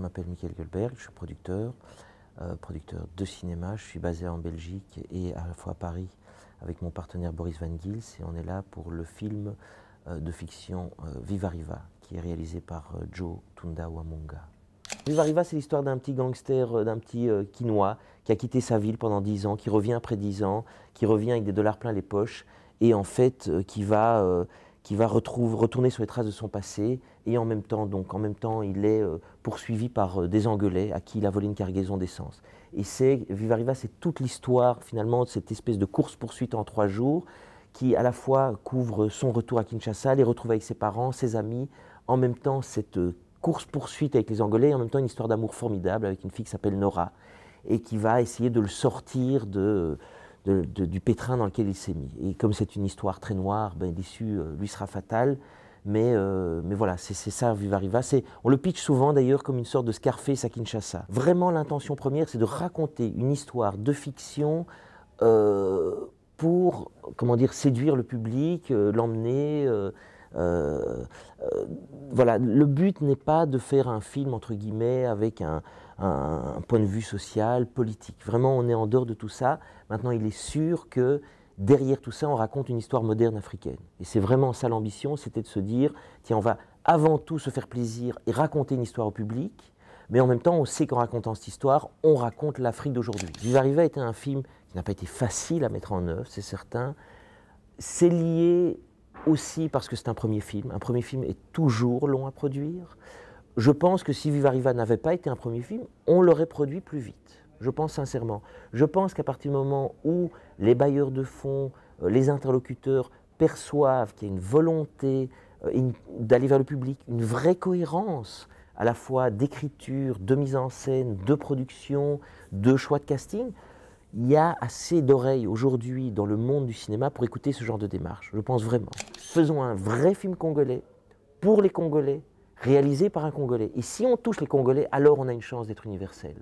m'appelle Michael Gullberg, je suis producteur de cinéma. Je suis basé en Belgique et à la fois à Paris avec mon partenaire Boris Van Gils, et on est là pour le film de fiction Viva Riva, qui est réalisé par Joe Tunda Wamunga. Viva Riva, c'est l'histoire d'un petit gangster, d'un petit Quinois qui a quitté sa ville pendant 10 ans, qui revient après 10 ans, qui revient avec des dollars plein les poches, et en fait qui va retourner sur les traces de son passé, et en même temps, il est poursuivi par des Angolais à qui il a volé une cargaison d'essence. Et Viva Riva, c'est toute l'histoire finalement de cette espèce de course-poursuite en 3 jours, qui à la fois couvre son retour à Kinshasa, les retrouvailles avec ses parents, ses amis, en même temps cette course-poursuite avec les Angolais, et en même temps une histoire d'amour formidable avec une fille qui s'appelle Nora, et qui va essayer de le sortir du pétrin dans lequel il s'est mis. Et comme c'est une histoire très noire, l'issue lui sera fatale, mais voilà, c'est ça Viva Riva. On le pitch souvent d'ailleurs comme une sorte de Scarface à Kinshasa. Vraiment l'intention première, c'est de raconter une histoire de fiction pour, comment dire, séduire le public, l'emmener. Voilà, le but n'est pas de faire un film entre guillemets avec un point de vue social, politique. Vraiment, on est en dehors de tout ça. Maintenant, il est sûr que derrière tout ça, on raconte une histoire moderne africaine. Et c'est vraiment ça l'ambition, c'était de se dire, tiens, on va avant tout se faire plaisir et raconter une histoire au public, mais en même temps, on sait qu'en racontant cette histoire, on raconte l'Afrique d'aujourd'hui. Viva Riva était un film qui n'a pas été facile à mettre en œuvre, c'est certain. C'est lié aussi parce que c'est un premier film. Un premier film est toujours long à produire. Je pense que si Viva Riva n'avait pas été un premier film, on l'aurait produit plus vite. Je pense sincèrement. Je pense qu'à partir du moment où les bailleurs de fonds, les interlocuteurs perçoivent qu'il y a une volonté d'aller vers le public, une vraie cohérence à la fois d'écriture, de mise en scène, de production, de choix de casting, il y a assez d'oreilles aujourd'hui dans le monde du cinéma pour écouter ce genre de démarche. Je pense vraiment. Faisons un vrai film congolais, pour les Congolais, réalisé par un Congolais. Et si on touche les Congolais, alors on a une chance d'être universel.